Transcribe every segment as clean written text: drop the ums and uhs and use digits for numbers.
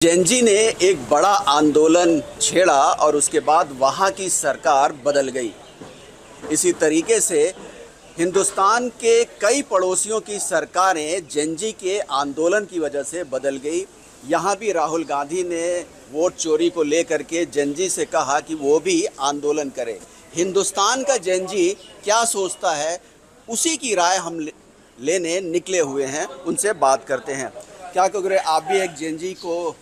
Gen Z ने एक बड़ा आंदोलन छेड़ा और उसके बाद वहाँ की सरकार बदल गई। इसी तरीके से हिंदुस्तान के कई पड़ोसियों की सरकारें जेनजी के आंदोलन की वजह से बदल गई। यहाँ भी राहुल गांधी ने वोट चोरी को लेकर के जेनजी से कहा कि वो भी आंदोलन करे। हिंदुस्तान का जेनजी क्या सोचता है, उसी की राय हम लेने निकले हुए हैं। उनसे बात करते हैं। क्या कहोगे, आप भी एक जेनजी को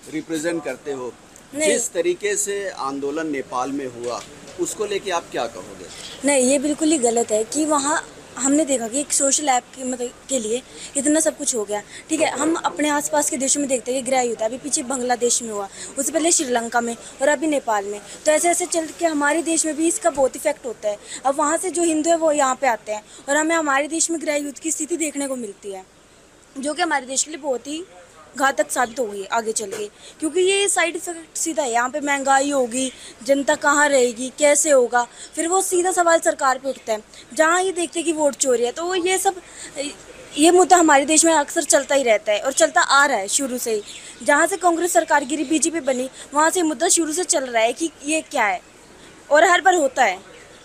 रिप्रेजेंट करते हो? जिस तरीके से आंदोलन नेपाल में हुआ उसको लेके आप क्या कहोगे? नहीं, ये बिल्कुल ही गलत है कि वहाँ हमने देखा कि एक सोशल ऐप की मतलब के लिए इतना सब कुछ हो गया। ठीक है, हम अपने आसपास के देशों में देखते हैं कि गृह युद्ध अभी पीछे बांग्लादेश में हुआ, उससे पहले श्रीलंका में और अभी नेपाल में। तो ऐसे ऐसे चल के हमारे देश में भी इसका बहुत इफेक्ट होता है। अब वहाँ से जो हिंदू है वो यहाँ पे आते हैं और हमें हमारे देश में गृह युद्ध की स्थिति देखने को मिलती है, जो कि हमारे देश के लिए बहुत ही घातक साबित होगी आगे चल के, क्योंकि ये साइड इफेक्ट सीधा है। यहाँ पे महंगाई होगी, जनता कहाँ रहेगी, कैसे होगा, फिर वो सीधा सवाल सरकार पे उठता है। जहाँ ये देखते हैं कि वोट चोरी है, तो ये मुद्दा हमारे देश में अक्सर चलता ही रहता है और चलता आ रहा है शुरू से ही। जहाँ से कांग्रेस सरकार गिरी, बीजेपी बनी, वहाँ से मुद्दा शुरू से चल रहा है कि ये क्या है, और हर बार होता है।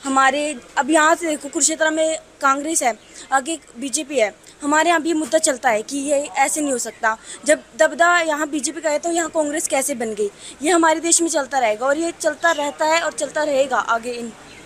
हमारे अब यहाँ से देखो, कुरुक्षेत्र में कांग्रेस है, आगे बीजेपी है। हमारे यहाँ भी ये मुद्दा चलता है कि ये ऐसे नहीं हो सकता। जब दबदबा यहाँ बीजेपी का है तो यहाँ कांग्रेस कैसे बन गई। ये हमारे देश में चलता रहेगा और ये चलता रहता है और चलता रहेगा आगे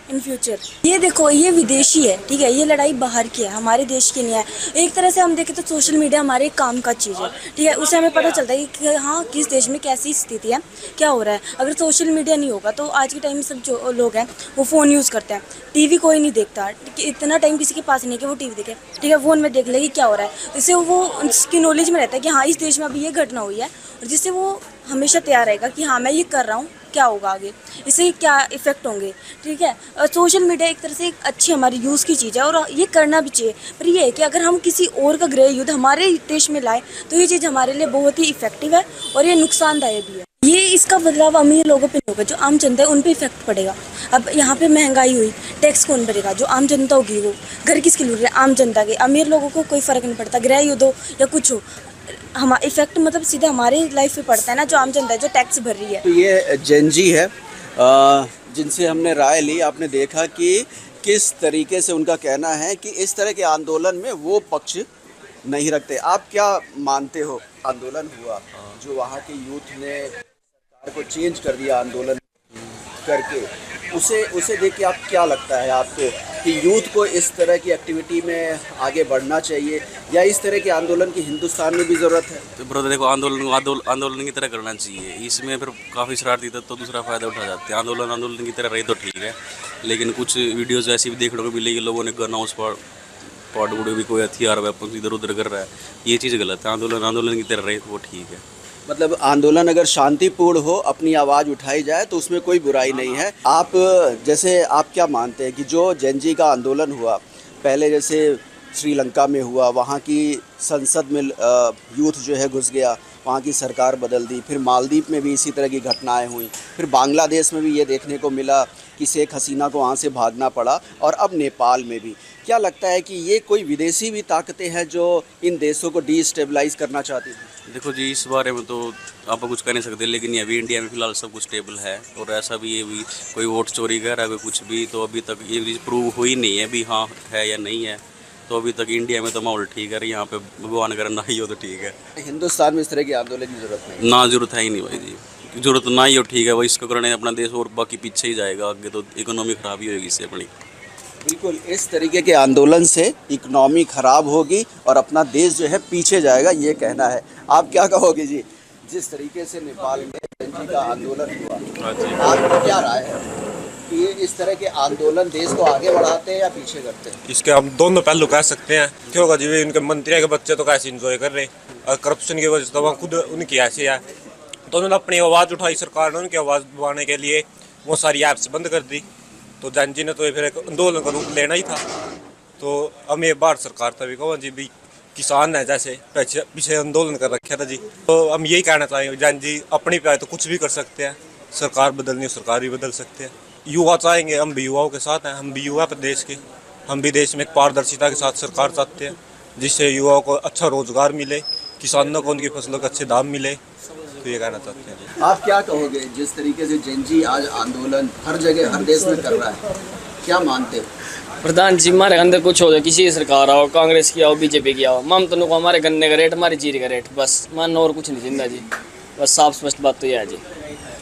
इन फ्यूचर। ये देखो, ये विदेशी है, ठीक है, ये लड़ाई बाहर की है, हमारे देश की नहीं है। एक तरह से हम देखें तो सोशल मीडिया हमारे काम का चीज़ है, ठीक है। उससे हमें पता चलता है कि हाँ, किस देश में कैसी स्थिति है, क्या हो रहा है। अगर सोशल मीडिया नहीं होगा तो आज के टाइम में सब जो लोग हैं वो फ़ोन यूज़ करते हैं, टीवी कोई नहीं देखता। इतना टाइम किसी के पास नहीं है कि वो टीवी देखे, ठीक है, फ़ोन में देख ले कि क्या हो रहा है। इससे वो उसकी नॉलेज में रहता है कि हाँ, इस देश में अभी ये घटना हुई है, और जिससे वो हमेशा तैयार रहेगा कि हाँ, मैं ये कर रहा हूँ, क्या होगा आगे, इससे क्या इफ़ेक्ट होंगे, ठीक है। सोशल मीडिया एक तरह से एक अच्छी हमारी यूज़ की चीज़ है और ये करना भी चाहिए। पर ये है कि अगर हम किसी और का गृह युद्ध हमारे देश में लाएँ तो ये चीज़ हमारे लिए बहुत ही इफेक्टिव है और ये नुकसानदायक भी है। ये इसका बदलाव अमीर लोगों पे नहीं होगा, जो आम जनता है उन पे इफेक्ट पड़ेगा। अब यहाँ पे महंगाई हुई, टैक्स कौन भरेगा? जो आम जनता होगी। वो घर किसके लूट रहे हैं? आम जनता के। अमीर लोगों को कोई फ़र्क नहीं पड़ता, गृह युद्ध हो या कुछ हो, इफेक्ट मतलब सीधा हमारे लाइफ पे पड़ता है ना, जो आम जनता है, जो टैक्स भर रही है। तो ये जेनजी है जिनसे हमने राय ली। आपने देखा कि किस तरीके से उनका कहना है कि इस तरह के आंदोलन में वो पक्ष नहीं रखते। आप क्या मानते हो? आंदोलन हुआ, जो वहाँ के यूथ ने सरकार को चेंज कर दिया आंदोलन करके, उसे देख के आप क्या लगता है आपको कि यूथ को इस तरह की एक्टिविटी में आगे बढ़ना चाहिए, या इस तरह के आंदोलन की हिंदुस्तान में भी ज़रूरत है? तो ब्रदर देखो, आंदोलन की तरह करना चाहिए। इसमें फिर काफ़ी शरारती तत्व तो दूसरा फ़ायदा उठा जाते हैं। आंदोलन की तरह रहे तो ठीक है, लेकिन कुछ वीडियोज़ ऐसी भी देखने को मिली कि लोगों ने गन हाउस पॉट उड़े भी, कोई हथियार वेपन इधर उधर कर रहा है। ये चीज़ गलत है। आंदोलन की तरह रहे तो वो ठीक है। मतलब आंदोलन अगर शांतिपूर्ण हो, अपनी आवाज़ उठाई जाए तो उसमें कोई बुराई नहीं है। आप क्या मानते हैं कि जो जेनजी का आंदोलन हुआ, पहले जैसे श्रीलंका में हुआ, वहाँ की संसद में यूथ जो है घुस गया, वहाँ की सरकार बदल दी, फिर मालदीव में भी इसी तरह की घटनाएं हुई, फिर बांग्लादेश में भी ये देखने को मिला कि शेख हसीना को वहाँ से भागना पड़ा, और अब नेपाल में भी। क्या लगता है कि ये कोई विदेशी भी ताकतें हैं जो इन देशों को डिस्टेबलाइज करना चाहती हैं? देखो जी, इस बारे में तो आप कुछ कह नहीं सकते, लेकिन ये अभी इंडिया में फ़िलहाल सब कुछ स्टेबल है। और ऐसा भी ये भी कोई वोट चोरी कर रहा है, कोई कुछ भी, तो अभी तक ये चीज़ प्रूव हुई नहीं है भी हाँ है या नहीं है। तो अभी तक इंडिया में तो माहौल ठीक है, यहाँ पे भगवान अगर ना ही हो तो ठीक है। हिंदुस्तान में इस तरह के आंदोलन की ज़रूरत नहीं ना, ज़रूरत है ही नहीं भाई जी, ज़रूरत ना ही हो, ठीक है। वही इसको करने अपना देश और बाकी पीछे ही जाएगा, आगे तो इकोनॉमी ख़राब ही होगी इससे अपनी। बिल्कुल, इस तरीके के आंदोलन से इकोनॉमी ख़राब होगी और अपना देश जो है पीछे जाएगा, ये कहना है। आप क्या कहोगे जी, जिस तरीके से नेपाल में जेनजी का आंदोलन हुआ, आपकी क्या राय है कि ये इस तरह के आंदोलन देश को आगे बढ़ाते हैं या पीछे करते हैं? इसके हम दोनों पहलू कह सकते हैं। क्यों होगा जी, इनके मंत्री के बच्चे तो कैसे इंजॉय कर रहे हैं, और करप्शन की वजह से तो वहाँ खुद उनकी ऐसी है। तो उन्होंने अपनी आवाज़ उठाई, सरकार ने उनकी आवाज़ दबाने के लिए वो सारी ऐप्स बंद कर दी। तो जेनजी ने तो फिर एक आंदोलन का रूप लेना ही था। तो अब ये भारत सरकार तभी कहो जी भी किसान है, जैसे पीछे आंदोलन कर रखा था जी। तो हम यही कहना चाहेंगे, जेनजी अपनी पे आए तो कुछ भी कर सकते हैं, सरकार बदलनी हो सरकार भी बदल सकते हैं। युवा चाहेंगे, हम भी युवाओं के साथ हैं, हम भी युवा प्रदेश के, हम भी देश में एक पारदर्शिता के साथ सरकार चाहते हैं, जिससे युवाओं को अच्छा रोजगार मिले, किसानों को उनकी फसलों के अच्छे दाम मिले, तो ये कहना चाहते हैं जी। आप क्या कहोगे जिस तरीके से जेनजी आज आंदोलन हर जगह हर देश में कर रहा है, क्या मानते हो? प्रधान जी हमारे अंदर कुछ हो जाए, किसी की सरकार आओ, कांग्रेस की आओ, बीजेपी की आओ, ममता को हमारे गन्ने का रेट, हमारी जीरी का रेट, बस मन और कुछ नहीं जिंदा जी। बस साफ स्पष्ट बात तो यह है जी।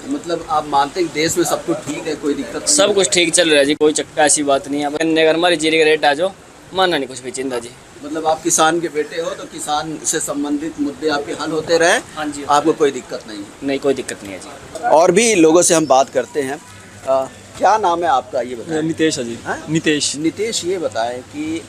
मतलब आप मानते हैं कि देश में सब कुछ ठीक है, कोई दिक्कत नहीं सब कुछ ठीक चल रहा है जी, कोई ऐसी बात नहीं है। गन्ने का हमारी जीरी का रेट आ जाओ, मानना नहीं कुछ भी चिंता जी। मतलब आप किसान के बेटे हो तो किसान से संबंधित मुद्दे आपके हल होते रहे, हाँ जी, आपको कोई दिक्कत नहीं है? नहीं कोई दिक्कत नहीं है जी। और भी लोगों से हम बात करते हैं। क्या नाम है आपका, ये बताएं? नितेश है जी। हाँ? नितेश। नितेश, ये बताएं कि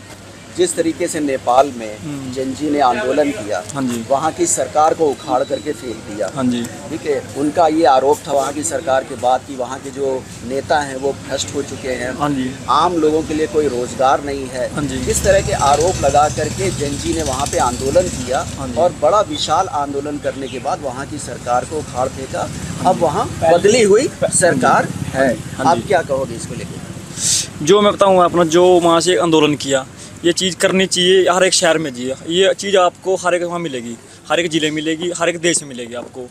जिस तरीके से नेपाल में जेनजी ने आंदोलन किया, हाँ जी। वहाँ की सरकार को उखाड़ करके फेंक दिया, हाँ जी। ठीक है, उनका ये आरोप था वहाँ की सरकार के बाद कि वहाँ के जो नेता हैं वो भ्रष्ट हो चुके हैं, हाँ जी। आम लोगों के लिए कोई रोजगार नहीं है। हाँ जी। इस तरह के आरोप लगा करके जेनजी ने वहाँ पे आंदोलन किया हाँ जी। और बड़ा विशाल आंदोलन करने के बाद वहाँ की सरकार को उखाड़ फेंका। अब वहाँ बदली हुई सरकार है। हाँ आप जी। क्या कहोगे इसको लेकर? जो मैं बताऊँ अपना, जो वहाँ से आंदोलन किया, ये चीज़ करनी चाहिए हर एक शहर में जी। ये चीज़ आपको हर एक वहाँ मिलेगी, हर एक ज़िले में मिलेगी, हर एक देश में मिलेगी आपको।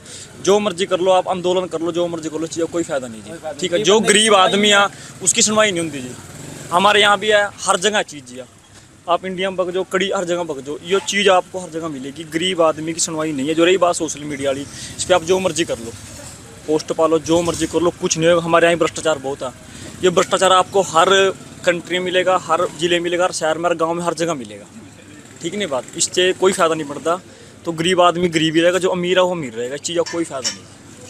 जो मर्जी कर लो आप, आंदोलन कर लो, जो मर्जी कर लो, चीज़ कोई फ़ायदा नहीं जी। ठीक है, जो गरीब आदमी है उसकी सुनवाई नहीं होती जी। हमारे यहाँ भी है, हर जगह चीज़ जी। आप इंडिया में बगजो, कड़ी हर जगह बगजो, ये चीज़ आपको हर जगह मिलेगी। गरीब आदमी की सुनवाई नहीं है। जो रही बात सोशल मीडिया वाली, इस पर आप जो मर्जी कर लो, पोस्ट पालो, जो मर्जी कर लो, कुछ नहीं होगा। हमारे यहाँ भ्रष्टाचार बहुत है। ये भ्रष्टाचार आपको हर कंट्री में मिलेगा, हर जिले में मिलेगा, हर शहर में, हर गांव में, हर जगह मिलेगा। ठीक नहीं बात, इससे कोई फ़ायदा नहीं पड़ता। तो गरीब आदमी गरीब ही रहेगा, जो अमीर है वो अमीर रहेगा। इस चीज़ का कोई फ़ायदा नहीं।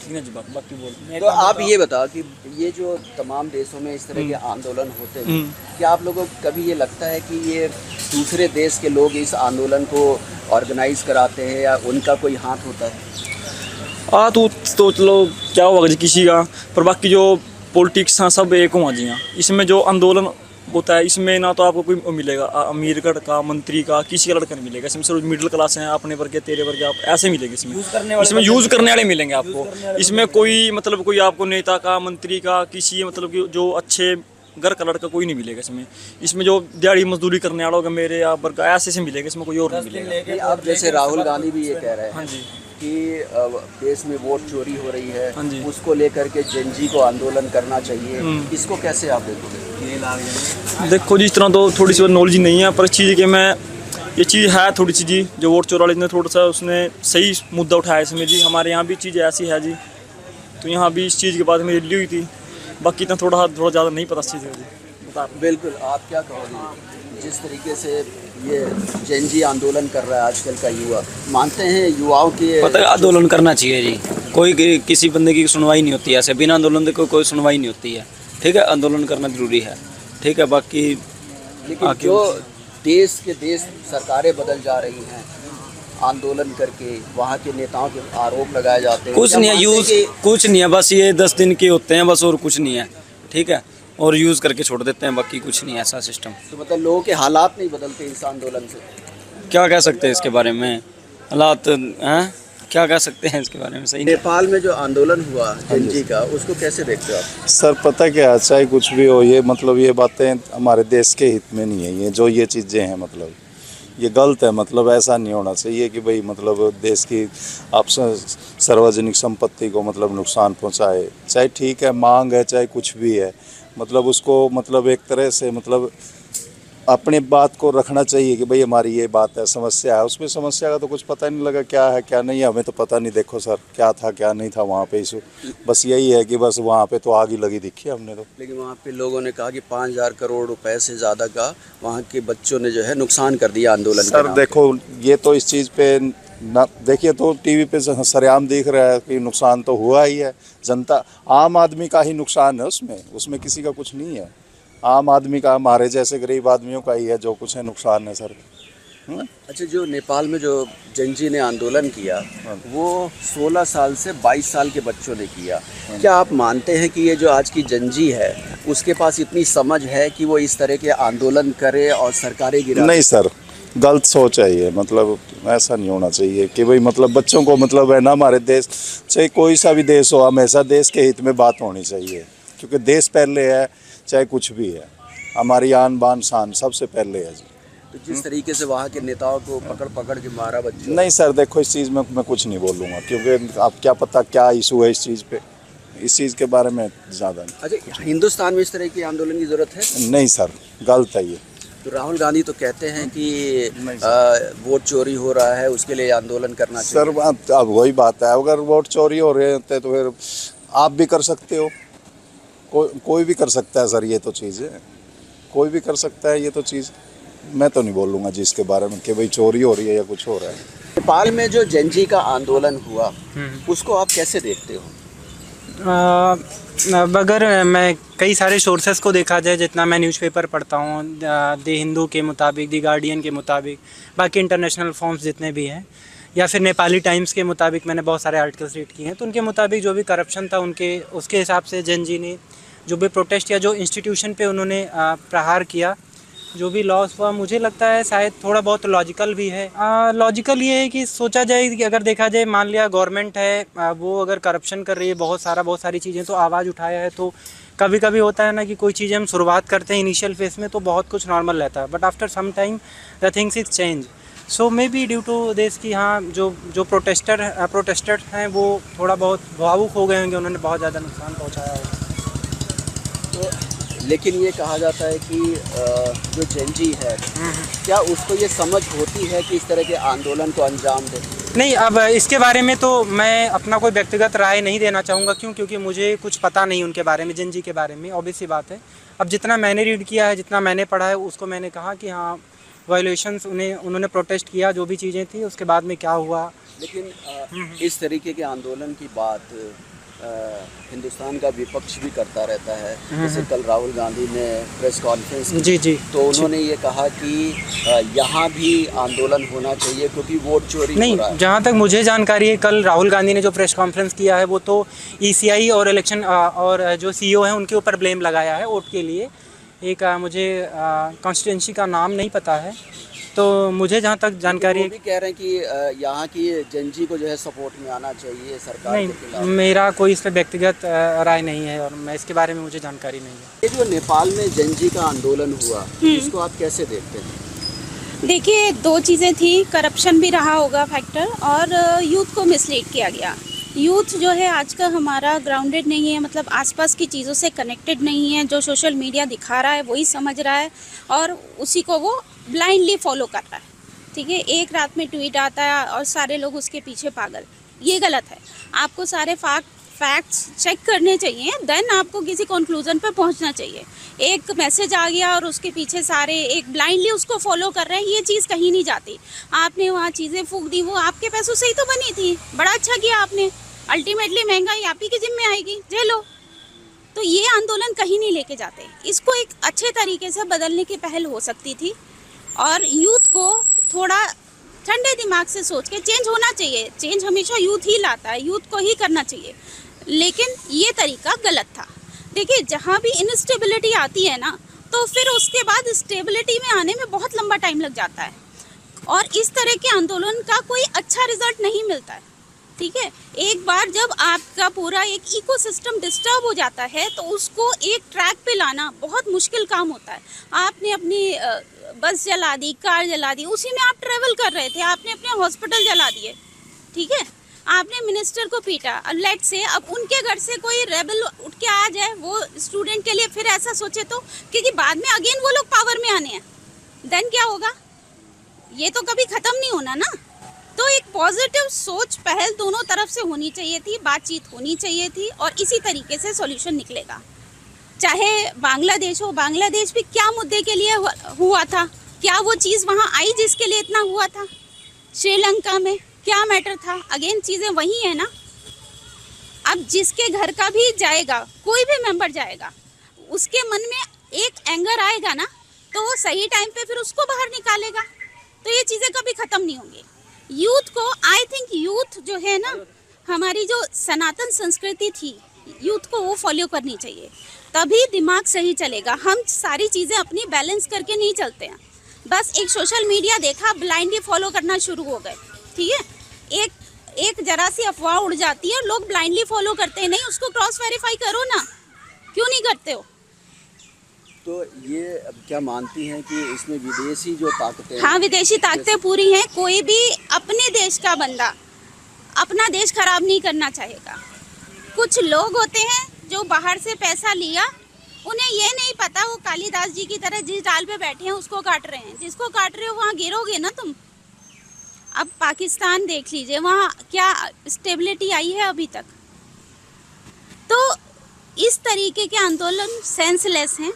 ठीक है जी, बात बाकी बोल। तो आप ये बताओ कि ये जो तमाम देशों में इस तरह के आंदोलन होते हैं, क्या आप लोगों को कभी ये लगता है कि ये दूसरे देश के लोग इस आंदोलन को ऑर्गेनाइज कराते हैं या उनका कोई हाथ होता है? तो चलो क्या होगा जी किसी का, पर बाकी जो पॉलिटिक्स हैं सब एक हुआ जी। इसमें जो आंदोलन होता है, इसमें ना तो आपको कोई मिलेगा अमीर का, मंत्री का, किसी का लड़का नहीं मिलेगा। इसमें सिर्फ मिडिल क्लास हैं, अपने वर्ग के, तेरे वर्ग के, आप ऐसे मिलेंगे। इसमें यूज़ करने वाले मिलेंगे आपको। इसमें कोई मतलब कोई आपको नेता का, मंत्री का, किसी मतलब कि जो अच्छे घर का लड़का कोई नहीं मिलेगा इसमें जो दिहाड़ी मजदूरी करने वाला होगा मेरे या वर्ग ऐसे से मिलेगा। इसमें कोई और नहीं मिलेगा। अब जैसे राहुल गांधी भी ये कह रहे हैं, हाँ जी, कि देश में वोट चोरी हो रही है, हाँ जी। उसको लेकर के जेनजी को आंदोलन करना चाहिए, इसको कैसे आप देखोगे? देखो जी, इस तरह तो थोड़ी सी नॉलेज नहीं है, पर चीज़ कि मैं ये चीज़ है थोड़ी सी जी। जो वोट चोर वाले ने थोड़ा सा उसने सही मुद्दा उठाया इसमें जी। हमारे यहाँ भी चीज़ ऐसी है जी, तो यहाँ भी इस चीज़ के बाद में रैली हुई थी। बाकी इतना थोड़ा ज़्यादा नहीं पता इस चीज़ का जी। बता बिल्कुल, आप क्या कहोगे जिस तरीके से ये जेनजी आंदोलन कर रहा है आजकल का युवा? मानते हैं युवाओं के पता है आंदोलन करना चाहिए जी। कोई किसी बंदे की सुनवाई नहीं होती है, ऐसे बिना आंदोलन के कोई सुनवाई नहीं होती है। ठीक है, आंदोलन करना जरूरी है। ठीक है, बाकी लेकिन जो देश के देश सरकारें बदल जा रही हैं आंदोलन करके, वहाँ के नेताओं के आरोप लगाए जाते हैं, कुछ नहीं है, यूज़ कुछ नहीं है, बस ये 10 दिन के होते हैं बस, और कुछ नहीं है। ठीक है, और यूज़ करके छोड़ देते हैं, बाकी कुछ नहीं है ऐसा सिस्टम। तो मतलब लोगों के हालात नहीं बदलते इस आंदोलन से? क्या कह सकते हैं इसके बारे में, हालात हैं, क्या कह सकते हैं इसके बारे में? सही नेपाल में जो आंदोलन हुआ जेनजी का, उसको कैसे देखते हो आप? सर पता क्या, चाहे कुछ भी हो, ये मतलब ये बातें हमारे देश के हित में नहीं है। ये जो ये चीज़ें हैं मतलब ये गलत है। मतलब ऐसा नहीं होना चाहिए कि भाई मतलब देश की आप सार्वजनिक संपत्ति को मतलब नुकसान पहुंचाए। चाहे ठीक है, मांग है, चाहे कुछ भी है, मतलब उसको मतलब एक तरह से मतलब अपनी बात को रखना चाहिए कि भाई हमारी ये बात है, समस्या है। उसमें समस्या का तो कुछ पता नहीं लगा क्या है क्या नहीं है, हमें तो पता नहीं। देखो सर, क्या था क्या नहीं था वहाँ पे इशू, बस यही है कि बस वहाँ पे तो आग ही लगी दिखी हमने तो। लेकिन वहाँ पे लोगों ने कहा कि 5,000 करोड़ रुपए से ज़्यादा का वहाँ के बच्चों ने जो है नुकसान कर दिया आंदोलन के सर नाम देखो, ये तो इस चीज़ पे ना देखिए, तो टीवी पे सरेआम दिख रहा है कि नुकसान तो हुआ ही है। जनता, आम आदमी का ही नुकसान है उसमें किसी का कुछ नहीं है। आम आदमी का, हमारे जैसे गरीब आदमियों का ही है जो कुछ है नुकसान है सर। अच्छा, जो नेपाल में जो जेनजी ने आंदोलन किया वो 16 साल से 22 साल के बच्चों ने किया। क्या आप मानते हैं कि ये जो आज की जेनजी है उसके पास इतनी समझ है कि वो इस तरह के आंदोलन करे और सरकारें गिरा? नहीं सर, गलत सोच है ये। मतलब ऐसा नहीं होना चाहिए कि भाई मतलब बच्चों को मतलब है ना, हमारे देश चाहे कोई सा भी देश हो, हमेशा देश के हित में बात होनी चाहिए, क्योंकि देश पहले है, चाहे कुछ भी है। हमारी आन बान शान सबसे पहले है जी। तो जिस तरीके से वहाँ के नेताओं को पकड़ पकड़ के मारा बच्चों। नहीं सर, देखो इस चीज़ में मैं कुछ नहीं बोलूँगा, क्योंकि आप क्या पता क्या इशू है इस चीज़ पे, इस चीज़ के बारे में ज़्यादा नहीं। अच्छा, हिंदुस्तान में इस तरह की आंदोलन की ज़रूरत है? नहीं सर, गलत है ये। तो राहुल गांधी तो कहते हैं कि वोट चोरी हो रहा है, उसके लिए आंदोलन करना चाहिए। सर अब वही बात है, अगर वोट चोरी हो रहे थे तो फिर आप भी कर सकते हो, कोई भी कर सकता है सर, ये तो चीज़ है, कोई भी कर सकता है ये तो चीज़। मैं तो नहीं बोलूँगा जी इसके बारे में कि भाई चोरी हो रही है या कुछ हो रहा है। नेपाल में जो जेनजी का आंदोलन हुआ उसको आप कैसे देखते हो? अगर मैं कई सारे सोर्सेस को देखा जाए, जितना मैं न्यूज़पेपर पढ़ता हूँ, द हिंदू के मुताबिक, द गार्डियन के मुताबिक, बाकी इंटरनेशनल फॉर्म्स जितने भी हैं, या फिर नेपाली टाइम्स के मुताबिक मैंने बहुत सारे आर्टिकल्स रीड किए हैं, तो उनके मुताबिक जो भी करप्शन था उसके हिसाब से जेनजी ने जो भी प्रोटेस्ट या जो इंस्टीट्यूशन पे उन्होंने प्रहार किया, जो भी लॉस हुआ, मुझे लगता है शायद थोड़ा बहुत लॉजिकल भी है। लॉजिकल ये है कि सोचा जाए कि अगर देखा जाए, मान लिया गवर्नमेंट है वो अगर करप्शन कर रही है बहुत सारी चीज़ें, तो आवाज़ उठाया है, तो कभी कभी होता है ना कि कोई चीज़ें हम शुरुआत करते हैं इनिशियल फेस में तो बहुत कुछ नॉर्मल रहता है, but after some time the things is change. So may be due to this कि हाँ जो प्रोटेस्टर हैं वो थोड़ा बहुत भावुक हो गए होंगे, उन्होंने बहुत ज़्यादा नुकसान पहुँचाया होगा। तो लेकिन ये कहा जाता है कि जो जेनजी है, क्या उसको ये समझ होती है कि इस तरह के आंदोलन को अंजाम दे? नहीं, अब इसके बारे में तो मैं अपना कोई व्यक्तिगत राय नहीं देना चाहूँगा, क्योंकि मुझे कुछ पता नहीं उनके बारे में, जेनजी के बारे में, ऑब्वियस सी बात है। अब जितना मैंने रीड किया है, जितना मैंने पढ़ा है, उसको मैंने कहा कि हाँ वायलेशंस उन्होंने प्रोटेस्ट किया, जो भी चीज़ें थी, उसके बाद में क्या हुआ। लेकिन इस तरीके के आंदोलन की बात हिंदुस्तान का विपक्ष भी करता रहता है। जैसे कल राहुल गांधी ने प्रेस कॉन्फ्रेंस की, जी तो उन्होंने ये कहा कि यहाँ भी आंदोलन होना चाहिए क्योंकि वोट चोरी नहीं, हो रहा है। जहाँ तक मुझे जानकारी है, कल राहुल गांधी ने जो प्रेस कॉन्फ्रेंस किया है वो तो ECI और इलेक्शन और जो CEO हैं उनके ऊपर ब्लेम लगाया है वोट के लिए। एक मुझे कॉन्स्टिट्यूंसी का नाम नहीं पता है, तो मुझे जहाँ तक जानकारी है, वो भी कह रहे हैं कि यहाँ की जेनजी को जो है सपोर्ट में आना चाहिए सरकार के खिलाफ। नहीं, मेरा कोई इस पर व्यक्तिगत राय नहीं है और मैं इसके बारे में मुझे जानकारी नहीं है। ये जो नेपाल में जेनजी का आंदोलन हुआ, इसको आप कैसे देखते हैं? देखिए, दो चीज़ें थी, करप्शन भी रहा होगा फैक्टर, और यूथ को मिसलीड किया गया। यूथ जो है आज का हमारा ग्राउंडेड नहीं है, मतलब आसपास की चीज़ों से कनेक्टेड नहीं है। जो सोशल मीडिया दिखा रहा है वही समझ रहा है और उसी को वो ब्लाइंडली फॉलो कर रहा है। ठीक है, एक रात में ट्वीट आता है और सारे लोग उसके पीछे पागल। ये गलत है। आपको सारे फैक्ट्स चेक करने चाहिए, देन आपको किसी कंक्लूजन पे पहुंचना चाहिए। एक मैसेज आ गया और उसके पीछे सारे एक ब्लाइंडली उसको फॉलो कर रहे हैं, ये चीज़ कहीं नहीं जाती। आपने वहाँ चीज़ें फूंक दी, वो आपके पैसों से ही तो बनी थी, बड़ा अच्छा किया आपने। अल्टीमेटली महंगाई आप ही की जिम्मे आएगी, झेलो। तो ये आंदोलन कहीं नहीं लेके जाते। इसको एक अच्छे तरीके से बदलने की पहल हो सकती थी और यूथ को थोड़ा ठंडे दिमाग से सोच के चेंज होना चाहिए। चेंज हमेशा यूथ ही लाता है, यूथ को ही करना चाहिए, लेकिन ये तरीका गलत था। देखिए, जहाँ भी इनस्टेबिलिटी आती है ना, तो फिर उसके बाद स्टेबिलिटी में आने में बहुत लंबा टाइम लग जाता है और इस तरह के आंदोलन का कोई अच्छा रिजल्ट नहीं मिलता है। ठीक है, एक बार जब आपका पूरा एक इकोसिस्टम डिस्टर्ब हो जाता है तो उसको एक ट्रैक पे लाना बहुत मुश्किल काम होता है। आपने अपनी बस जला दी, कार जला दी, उसी में आप ट्रेवल कर रहे थे, आपने अपने हॉस्पिटल जला दिए। ठीक है, आपने मिनिस्टर को पीटा, लेट से अब उनके घर से कोई रेबल उठ के आ जाए वो स्टूडेंट के लिए, फिर ऐसा सोचे तो, क्योंकि बाद में अगेन वो लोग पावर में आने हैं, देन क्या होगा? ये तो कभी ख़त्म नहीं होना ना। तो एक पॉजिटिव सोच पहल दोनों तरफ से होनी चाहिए थी, बातचीत होनी चाहिए थी और इसी तरीके से सॉल्यूशन निकलेगा। चाहे बांग्लादेश हो, बांग्लादेश भी क्या मुद्दे के लिए हुआ था? क्या वो चीज़ वहाँ आई जिसके लिए इतना हुआ था? श्रीलंका में क्या मैटर था? अगेन चीज़ें वही है ना। अब जिसके घर का भी जाएगा, कोई भी मेंबर जाएगा, उसके मन में एक एंगर आएगा ना, तो वो सही टाइम पे फिर उसको बाहर निकालेगा। तो ये चीज़ें कभी ख़त्म नहीं होंगी। यूथ को, आई थिंक यूथ जो है ना, हमारी जो सनातन संस्कृति थी, यूथ को वो फॉलो करनी चाहिए, तभी दिमाग सही चलेगा। हम सारी चीज़ें अपनी बैलेंस करके नहीं चलते हैं, बस एक सोशल मीडिया देखा, ब्लाइंडली फॉलो करना शुरू हो गए। ठीक है, एक जरा सी अफवाह उड़ जाती है और लोग ब्लाइंडली फॉलो करते हैं। नहीं, उसको क्रॉस वेरीफाई करो ना, क्यों नहीं करते हो? तो ये अब क्या मानती हैं कि इसमें विदेशी जो ताकतें हाँ, विदेशी ताकतें पूरी हैं। कोई भी अपने देश का बंदा अपना देश खराब नहीं करना चाहेगा। कुछ लोग होते हैं जो बाहर से पैसा लिया, उन्हें ये नहीं पता वो कालिदास जी की तरह जिस डाल पे बैठे हैं उसको काट रहे हैं। जिसको काट रहे हो वहाँ गिरोगे ना तुम। अब पाकिस्तान देख लीजिए, वहाँ क्या स्टेबिलिटी आई है अभी तक। तो इस तरीके के आंदोलन सेंसलेस हैं,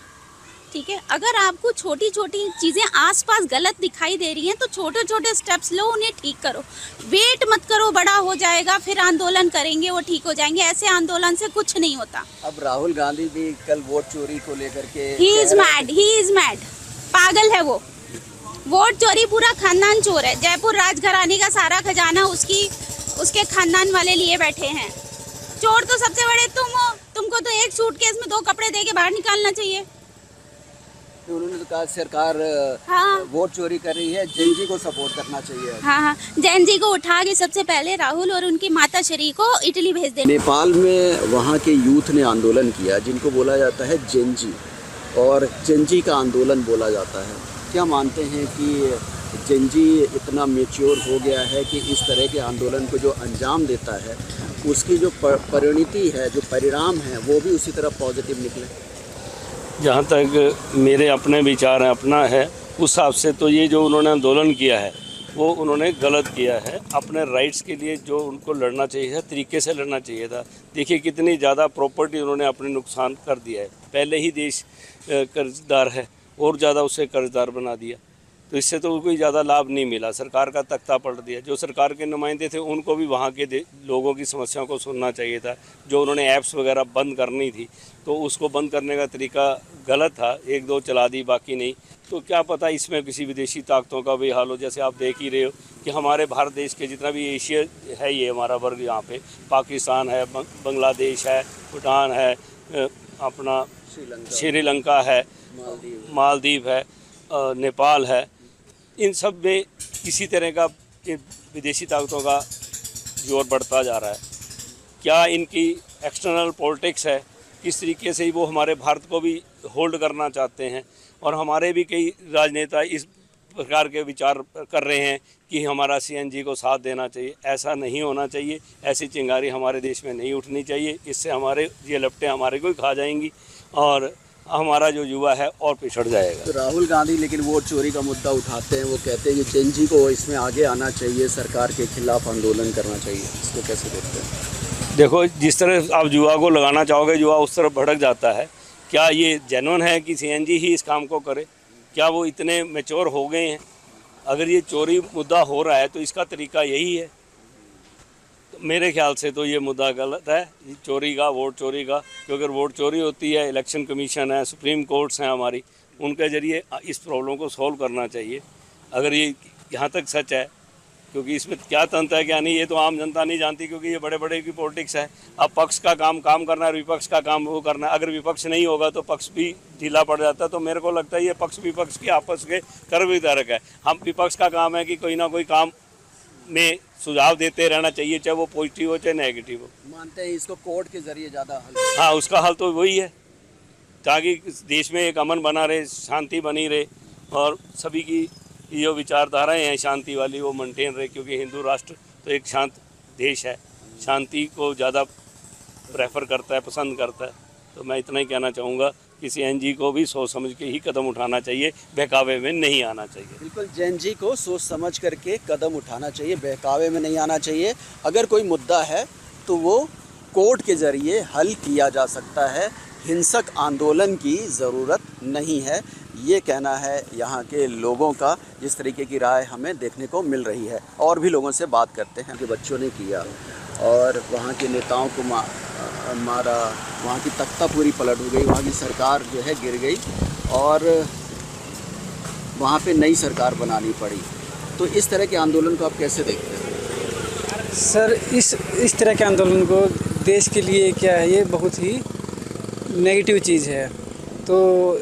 ठीक है। अगर आपको छोटी छोटी चीज़ें आसपास गलत दिखाई दे रही हैं तो छोटे छोटे स्टेप्स लो, उन्हें ठीक करो। वेट मत करो बड़ा हो जाएगा फिर आंदोलन करेंगे वो ठीक हो जाएंगे, ऐसे आंदोलन से कुछ नहीं होता। अब राहुल गांधी भी कल वोट चोरी को लेकर के ही इज मैड, पागल है वो। वोट चोरी, पूरा खानदान चोर है। जयपुर राजघराने का सारा खजाना उसके खानदान वाले लिए बैठे हैं। चोर तो सबसे बड़े तुम हो। तुमको तो एक सूटकेस में 2 कपड़े दे के बाहर निकालना चाहिए। तो उन्होंने तो कहा सरकार हाँ, वोट चोरी कर रही है, जेनजी को सपोर्ट करना चाहिए। हाँ, जैन जी को उठा के सबसे पहले राहुल और उनकी माता श्री को इटली भेज देना। नेपाल में वहाँ के यूथ ने आंदोलन किया जिनको बोला जाता है जेनजी, और जेनजी का आंदोलन बोला जाता है। क्या मानते हैं कि जेनजी इतना मैच्योर हो गया है कि इस तरह के आंदोलन को जो अंजाम देता है उसकी जो परिणति है, जो परिणाम है, वो भी उसी तरह पॉजिटिव निकले? जहाँ तक मेरे अपने विचार हैं, अपना है, उस हिसाब से तो ये जो उन्होंने आंदोलन किया है वो उन्होंने गलत किया है। अपने राइट्स के लिए जो उनको लड़ना चाहिए था, तरीके से लड़ना चाहिए था। देखिए कितनी ज़्यादा प्रॉपर्टी उन्होंने अपने नुकसान कर दिया है। पहले ही देश कर्जदार है और ज़्यादा उसे कर्जदार बना दिया, तो इससे तो कोई ज़्यादा लाभ नहीं मिला। सरकार का तख्ता पलट दिया। जो सरकार के नुमाइंदे थे उनको भी वहाँ के लोगों की समस्याओं को सुनना चाहिए था। जो उन्होंने ऐप्स वगैरह बंद करनी थी तो उसको बंद करने का तरीका गलत था। 1-2 चला दी, बाकी नहीं। तो क्या पता इसमें किसी विदेशी ताकतों का भी हाल हो। जैसे आप देख ही रहे हो कि हमारे भारत देश के जितना भी एशिया है, ये हमारा वर्ग, यहाँ पे पाकिस्तान है, बांग्लादेश है, भूटान है, अपना श्रीलंका है, मालदीव है, नेपाल है, इन सब में किसी तरह का विदेशी ताकतों का जोर बढ़ता जा रहा है। क्या इनकी एक्सटर्नल पॉलिटिक्स है, किस तरीके से वो हमारे भारत को भी होल्ड करना चाहते हैं, और हमारे भी कई राजनेता इस प्रकार के विचार कर रहे हैं कि हमारा सीएनजी को साथ देना चाहिए। ऐसा नहीं होना चाहिए। ऐसी चिंगारी हमारे देश में नहीं उठनी चाहिए। इससे हमारे ये लपटें हमारे को ही खा जाएंगी और हमारा जो युवा है और पिछड़ जाएगा। तो राहुल गांधी लेकिन वोट चोरी का मुद्दा उठाते हैं। वो कहते हैं कि जेनजी को इसमें आगे आना चाहिए, सरकार के खिलाफ आंदोलन करना चाहिए। इसको कैसे देखते हैं? देखो, जिस तरह आप युवा को लगाना चाहोगे, युवा उस तरफ भड़क जाता है। क्या ये जेन्युइन है कि सीएनजी ही इस काम को करे? क्या वो इतने मैच्योर हो गए हैं? अगर ये चोरी मुद्दा हो रहा है तो इसका तरीका यही है। तो मेरे ख्याल से तो ये मुद्दा गलत है, चोरी का, वोट चोरी का। क्योंकि अगर वोट चोरी होती है, इलेक्शन कमीशन है, सुप्रीम कोर्ट्स हैं हमारी, उनके ज़रिए इस प्रॉब्लम को सॉल्व करना चाहिए। अगर ये यहाँ तक सच है, क्योंकि इसमें क्या तंत्र है क्या नहीं ये तो आम जनता नहीं जानती, क्योंकि ये बड़े बड़े की पॉलिटिक्स है। अब पक्ष का काम करना है, विपक्ष का काम वो करना है। अगर विपक्ष नहीं होगा तो पक्ष भी ढीला पड़ जाता है। तो मेरे को लगता है ये पक्ष विपक्ष के आपस के कर वितरक है। हम विपक्ष का काम है कि कोई ना कोई काम में सुझाव देते रहना चाहिए, चाहे वो पॉजिटिव हो चाहे नेगेटिव हो। मानते हैं इसको कोर्ट के जरिए ज़्यादा हल? हाँ, उसका हल तो वही है, ताकि देश में एक अमन बना रहे, शांति बनी रहे, और सभी की जो विचारधाराएं हैं शांति वाली वो मेंटेन रहे। क्योंकि हिंदू राष्ट्र तो एक शांत देश है, शांति को ज़्यादा प्रेफर करता है, पसंद करता है। तो मैं इतना ही कहना चाहूँगा कि सीएनजी को भी सोच समझ के ही कदम उठाना चाहिए, बहकावे में नहीं आना चाहिए। बिल्कुल, जेनजी को सोच समझ करके कदम उठाना चाहिए, बहकावे में नहीं आना चाहिए। अगर कोई मुद्दा है तो वो कोर्ट के ज़रिए हल किया जा सकता है, हिंसक आंदोलन की ज़रूरत नहीं है। ये कहना है यहाँ के लोगों का, जिस तरीके की राय हमें देखने को मिल रही है। और भी लोगों से बात करते हैं कि बच्चों ने किया और वहाँ के नेताओं को मारा, वहाँ की तख्ता पूरी पलट हो गई, वहाँ की सरकार जो है गिर गई और वहाँ पे नई सरकार बनानी पड़ी। तो इस तरह के आंदोलन को आप कैसे देखते हैं? सर, इस तरह के आंदोलन को देश के लिए क्या है, ये बहुत ही नेगेटिव चीज़ है। तो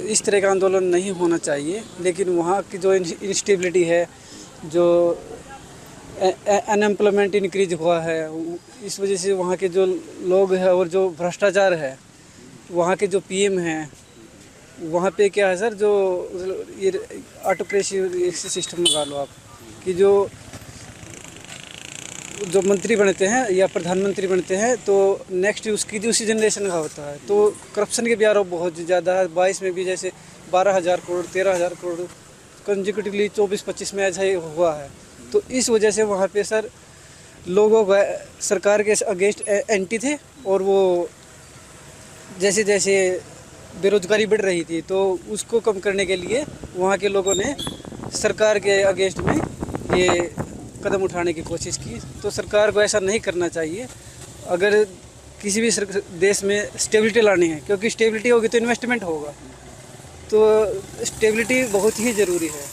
इस तरह का आंदोलन नहीं होना चाहिए। लेकिन वहाँ की जो इंस्टेबिलिटी है, जो अनएम्प्लॉयमेंट इंक्रीज हुआ है, इस वजह से वहाँ के जो लोग हैं और जो भ्रष्टाचार है, वहाँ के जो पीएम हैं वहाँ पे क्या है सर, जो ये ऑटोक्रेसी सिस्टम लगा लो आप, कि जो मंत्री बनते हैं या प्रधानमंत्री बनते हैं तो नेक्स्ट उसकी उसी जनरेशन का होता है, तो करप्शन के भी आरोप बहुत ज़्यादा है। 22 में भी जैसे 12,000 करोड़ 13,000 करोड़ कंजिक्यूटिवली 24-25 में ऐसा ही हुआ है। तो इस वजह से वहाँ पे सर लोगों का सरकार के अगेंस्ट एंटी थे, और वो जैसे जैसे बेरोजगारी बढ़ रही थी तो उसको कम करने के लिए वहाँ के लोगों ने सरकार के अगेंस्ट में ये कदम उठाने की कोशिश की। तो सरकार को ऐसा नहीं करना चाहिए। अगर किसी भी देश में स्टेबिलिटी लानी है, क्योंकि स्टेबिलिटी होगी तो इन्वेस्टमेंट होगा, तो स्टेबिलिटी बहुत ही ज़रूरी है।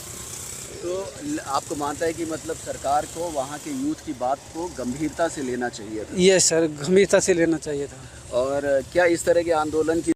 तो आपको मानता है कि मतलब सरकार को वहाँ के यूथ की बात को गंभीरता से लेना चाहिए था? यस सर, गंभीरता से लेना चाहिए था। और क्या इस तरह के आंदोलन की